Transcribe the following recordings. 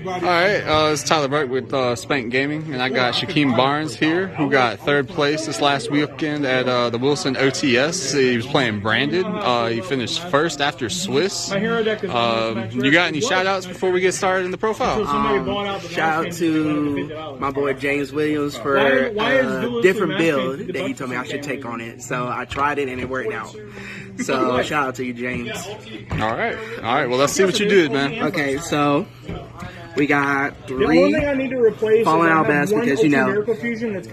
Alright, it's Tyler Burke with Spank Gaming, and I got Shakim Barnes here, who got 3rd place this last weekend at the Wilson OTS. He was playing Branded. He finished 1st after Swiss. You got any shout-outs before we get started in the profile? Shout out to my boy James Williams for a different build that he told me I should take on it. So I tried it and it worked out. So shout out to you, James. Alright, well, let's see what you did, man. Okay, so we got 3 falling out best because, you know,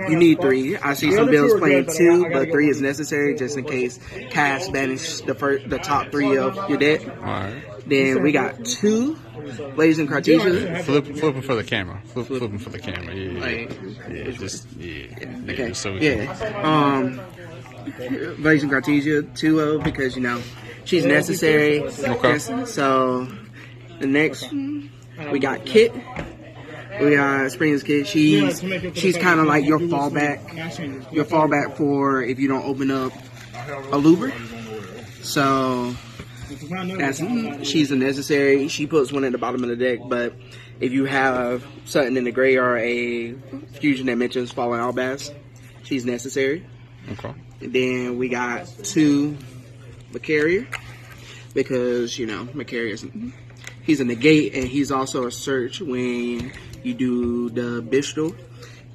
you need 3. I see some builds playing 2, but 3 is necessary just in case cast banish the top 3 of your deck. Alright. Then we got 2 Blazing Cartesia. Flip them for the camera. Flip them for the camera. Okay. So Blazing Cartesia 2 because, you know, she's necessary. Okay. So the next we got Kit. We got Spring's Kit. She's kind of like your fallback. Your fallback for if you don't open up a Luber. So she's a necessary. She puts one at the bottom of the deck, but if you have something in the graveyard, a fusion that mentions Fallen Albaz, she's necessary. Okay. And then we got 2 Macaria because, you know, Macaria's he's a negate and he's also a search when you do the Bistral.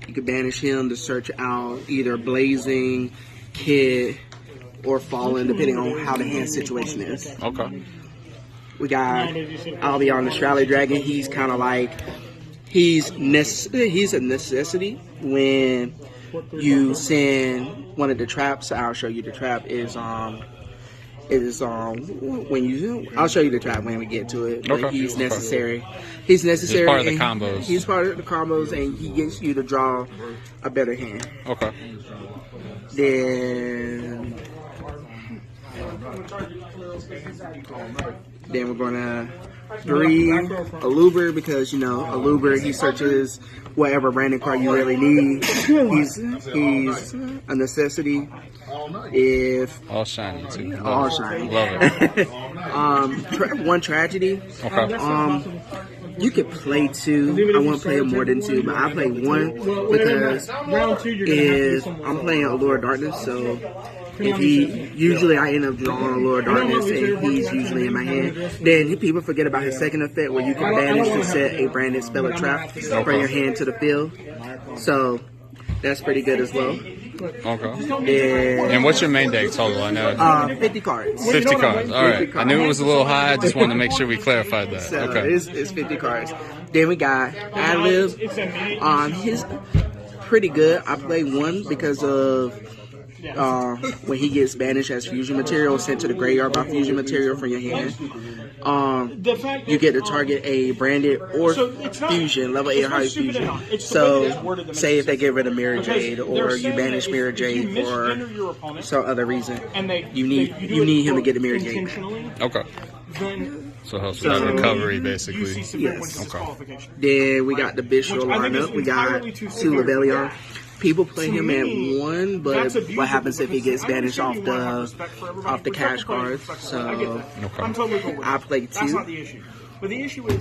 You can banish him to search out either Blazing, Kid, or Fallen, depending on how the hand situation is. Okay. We got I'll be on the Strally Dragon. He's kind of like he's a necessity when you send one of the traps. I'll show you the trap when you I'll show you the trap when we get to it. But he's necessary. He's necessary. He's part of the combos. He's part of the combos, and he gets you to draw a better hand. Okay. Then we're gonna 3 Aluber because, you know, Aluber, he searches whatever branding card you really need. He's a necessity. If all shiny too. All shiny. Love it. 1 Tragedy. Okay. You could play 2. I won't play more than 2, but I play 1 because if I'm playing Allure of Darkness, so if usually I end up drawing Allure of Darkness and he's usually in my hand. Then people forget about his second effect where you can banish to set a branded spell or trap from your hand to the field. So that's pretty good as well. Okay. And what's your main deck total? I know 50 cards. 50 cards. All right. I knew it was a little high. I just wanted to make sure we clarified that. So okay. It's 50 cards. Then we got Adlib. He's pretty good. I play 1 because of when he gets banished as fusion material sent to the graveyard by fusion material from your hand. You get to target a branded or fusion, level 8 or high fusion. So, say if they get rid of Mirror Jade or you banish Mirror Jade for some other reason, you need him to get the Mirror Jade back. Okay. So helps with that recovery, basically. Yes. Okay. Then we got the Bishop lineup. We got 2 Lebellion. People play him at 1, but what happens if he gets banished off the cash cards? So I play 2.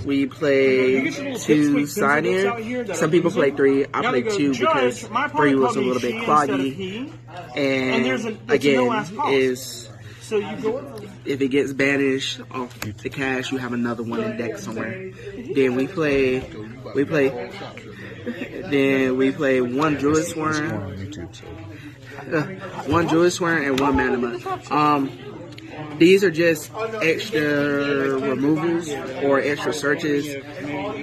We play 2 side in. Some people play 3. I play 2 because 3 was a little bit cloggy. And again, if it gets banished off the cash, you have another one in deck somewhere. Then we play 1 Druid Swarm, 1 Druid Swarm, and 1 Manama. These are just extra removals or extra searches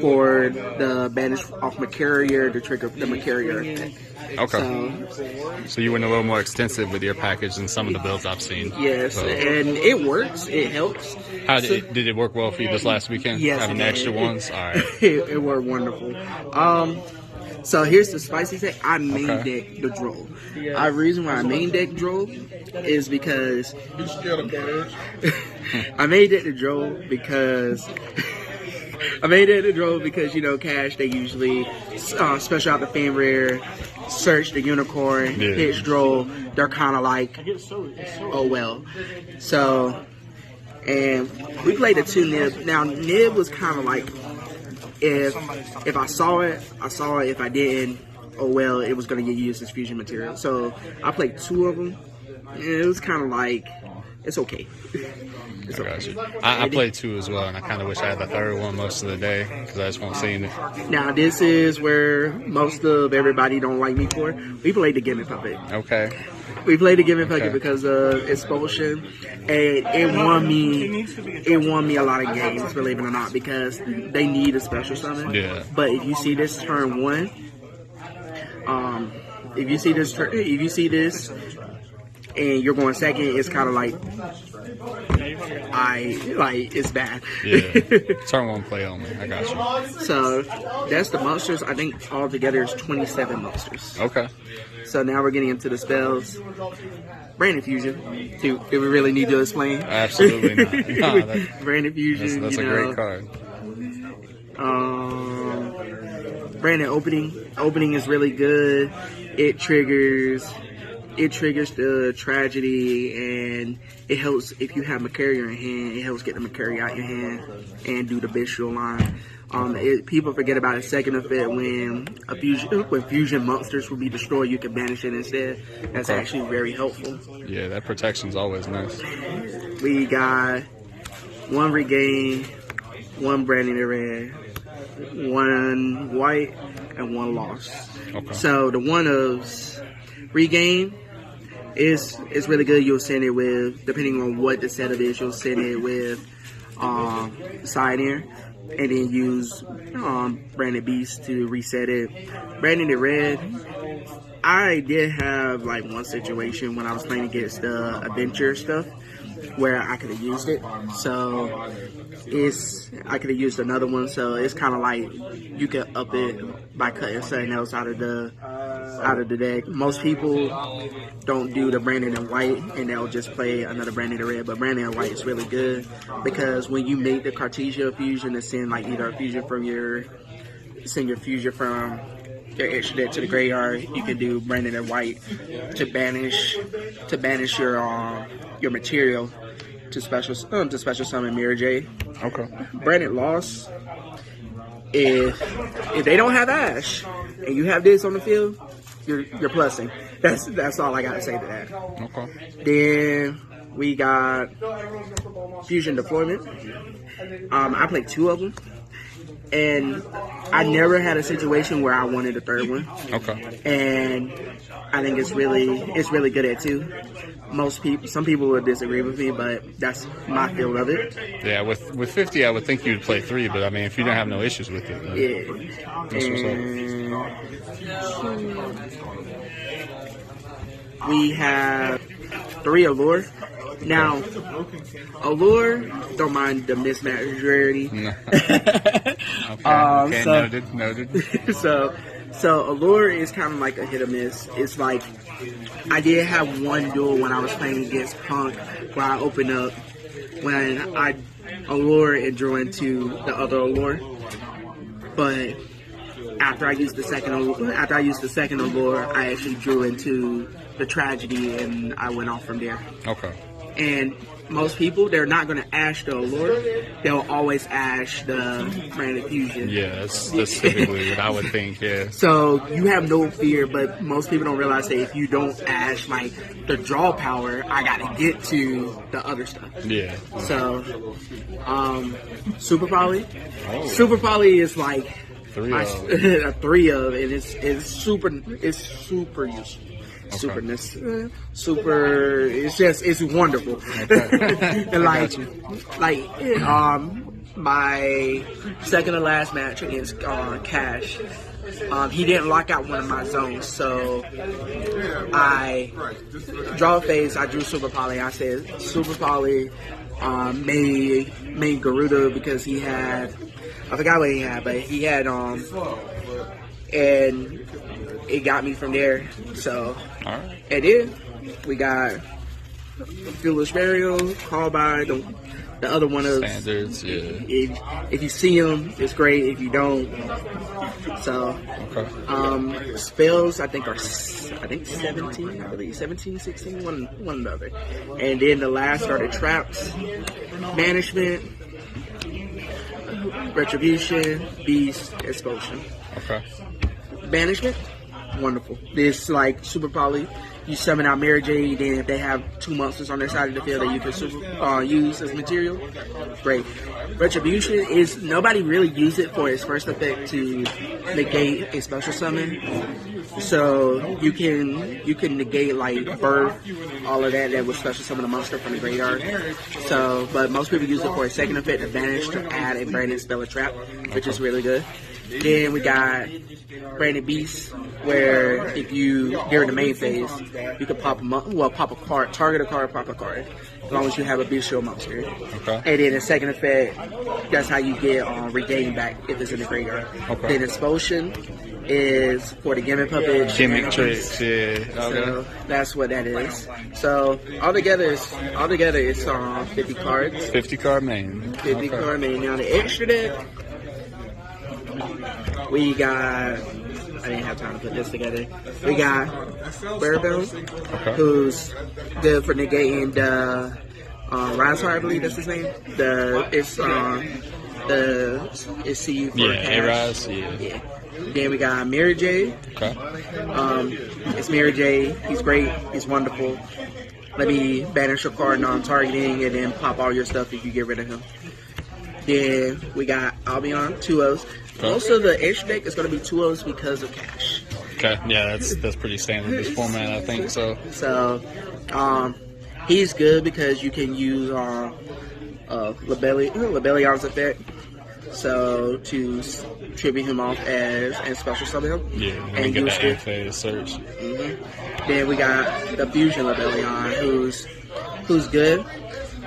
for the banish off Macaria to trigger the Macaria effect. Okay. So you went a little more extensive with your package than some of the builds I've seen. Yes, and it works. It helps. How did it work well for you this last weekend? Yes, having the extra ones. All right. It worked wonderful. So here's the spicy thing. I main deck the Droll. The reason why I main deck Droll is because I main deck the Droll because I made it a draw because, you know, Cash, they usually special out the fan rare, search the unicorn, pitch draw. They're kind of like, oh well. So, and we played the 2 nib. Now, nib was kind of like, if I saw it, I saw it. If I didn't, oh well, it was going to get used as fusion material. So, I played 2 of them. And it was kind of like, it's okay. I got you. I played 2 as well, and I kind of wish I had the 3rd one most of the day because I just won't see it. Now, this is where most of everybody don't like me for. We played the Gimmick Puppet. Okay. We played the Gimmick Puppet because of Expulsion, and it won me a lot of games, believe it or not, because they need a special summon. Yeah. But if you see this turn 1, if you see this, and you're going second, it's kind of like, it's bad. Yeah. Turn 1 play only. I got you. So that's the monsters. I think altogether is 27 monsters. Okay. So now we're getting into the spells. Brand Infusion. Do we really need to explain? Absolutely not. Brand Infusion. That's a great card. Brandon opening is really good. It triggers the tragedy, and it helps if you have Macaria in hand. It helps get the Macaria out your hand and do the bestial line. People forget about a second effect when fusion monsters will be destroyed. You can banish it instead. That's actually very helpful. Yeah, that protection's always nice. We got 1 regain, 1 branding red, 1 white, and 1 lost. Okay. So the one of regain is really good. You'll send it with, depending on what the setup is, you'll send it with side air, and then use Branded Beast to reset it. Branded it red. I did have like one situation when I was playing against the adventure stuff where I could have used it. So I could have used another one. So it's kind of like you can up it by cutting something else out of the deck. Most people don't do the Brandon and White, and they'll just play another Brandon and Red. But Brandon and White is really good because when you make the Cartesia fusion to send like either a fusion from your fusion from your extra deck to the graveyard, you can do Brandon and White to banish your material to special summon Mirror J. Okay. Brandon lost. If they don't have Ash and you have this on the field, you're plussing. That's all I gotta say to that. Okay. Then we got Fusion Deployment. I played 2 of them, and I never had a situation where I wanted a 3rd one. Okay. And I think it's really good at 2. Some people would disagree with me, but that's my feel of it. Yeah, with 50, I would think you'd play 3, but I mean, if you don't have no issues with it, yeah. That's what's up. We have 3 Allure. Now, Allure, don't mind the mismatch rarity. No. Okay, noted. So Allure is kind of like a hit or miss. It's like, I did have one duel when I was playing against Punk where I opened up when I Allure and drew into the other Allure. But after I used the second Allure, I actually drew into the tragedy and I went off from there. Okay. And most people, they're not going to ash the Allure. They'll always ash the Branded Fusion. Yeah, that's typically what I would think, yeah. So you have no fear, but most people don't realize that if you don't ash, like, the draw power, I got to get to the other stuff. Yeah. So, Super Poly. Oh. Super Poly is like 3 of. a 3 of, and it's super useful. Okay. It's wonderful. Okay. And my second to last match against Cash, he didn't lock out one of my zones, so I draw a phase. I drew Super Poly. I said Super Poly made Garuda because he had, I forgot what he had, but he had and it got me from there. So, all right. and then we got Foolish Burial, Call by the other one of Standards, yeah. If you see them, it's great. If you don't, so spells I think 17, I believe 17, 16, one or the other. And then the last are the traps, banishment, retribution, beast, expulsion. Okay. Banishment, wonderful. This like super poly. You summon out Mary J, then if they have 2 monsters on their side of the field that you can use as material, great. Retribution is, nobody really used it for its first effect to negate a special summon. So you can negate like birth, all of that would special summon a monster from the graveyard. So, but most people use it for a second effect to banish to add a branded spell or trap, which is really good. Then we got Branded Beast, where if you, during the main phase, you can pop a card, target a card, pop a card, as long as you have a bestial monster. Okay. And then the second effect, that's how you get regain back if it's in the graveyard. Okay. Then Expulsion is for the gimmick puppet. Gimmick tricks, yeah. Okay. So that's what that is. So altogether it's 50 cards. 50 card main. 50 card main. Now the extra deck, we got, I didn't have time to put this together. We got Werebell, who's good for negating the Razor, I believe that's his name. It's CU for cash. Yeah. Then we got Mary J. Okay. It's Mary J. He's great. He's wonderful. Let me banish a card non-targeting and then pop all your stuff if you get rid of him. Then we got Albion, 2-0s. Most of the extra deck is going to be 2-0s because of cash. Okay, yeah, that's pretty standard this format, I think so. So, he's good because you can use Lebellion's effect, so to tribute him off and special summon him. Yeah, and get that end-phase search. Mm-hmm. Then we got the Fusion Lebellion, who's good.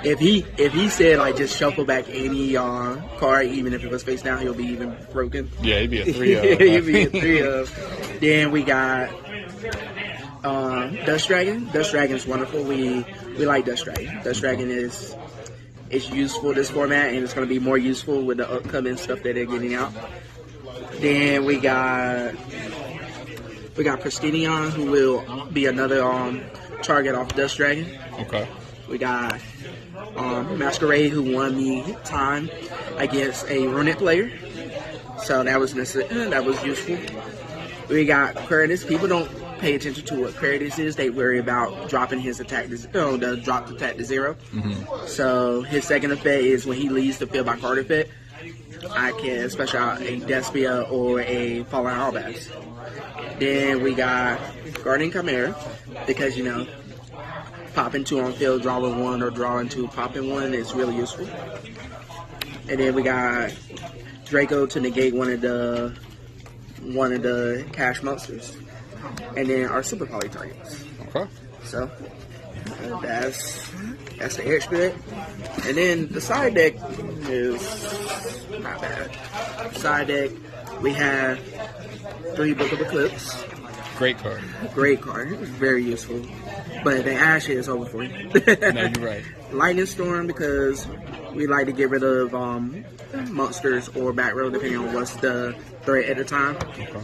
If he said like just shuffle back any card, even if it was face down, he'll be even broken. Yeah, he'd be a 3-0. He'd be a 3-0. Then we got Dust Dragon. Dust Dragon's wonderful. We like Dust Dragon. Dust Dragon is useful this format, and it's going to be more useful with the upcoming stuff that they're getting out. Then we got Pristinion, who will be another target off Dust Dragon. Okay. We got Masquerade, who won the time against a Runic player, so that was useful. We got Curtis. People don't pay attention to what Curtis is. They worry about dropping his attack, the dropped attack to 0. Mm-hmm. So his second effect is when he leaves the field by card effect, I can special out a Despia or a Fallen Albas. Then we got Guardian Chimera, because popping 2 on field, drawing 1, or drawing 2, popping 1 is really useful. And then we got Draco to negate one of the cash monsters. And then our super poly targets. Okay. So that's the extra deck. And then the side deck is not bad. Side deck, we have 3 Book of Eclipse. Great card. Great card. Very useful. But the Ash is over for you. No, you're right. Lightning Storm, because we like to get rid of monsters or back row, depending on what's the threat at the time. Okay.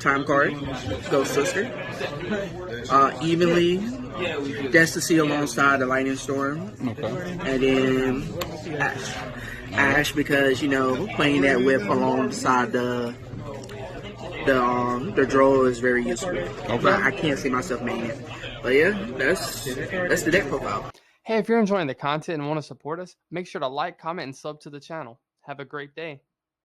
Time card. Ghost Sister. Evenly. Destiny alongside the Lightning Storm. Okay. And then Ash. Ash, because, playing that whip alongside the draw is very useful. Okay. But I can't see myself making it. But yeah, that's the deck profile. Hey, if you're enjoying the content and want to support us, make sure to like, comment, and sub to the channel. Have a great day.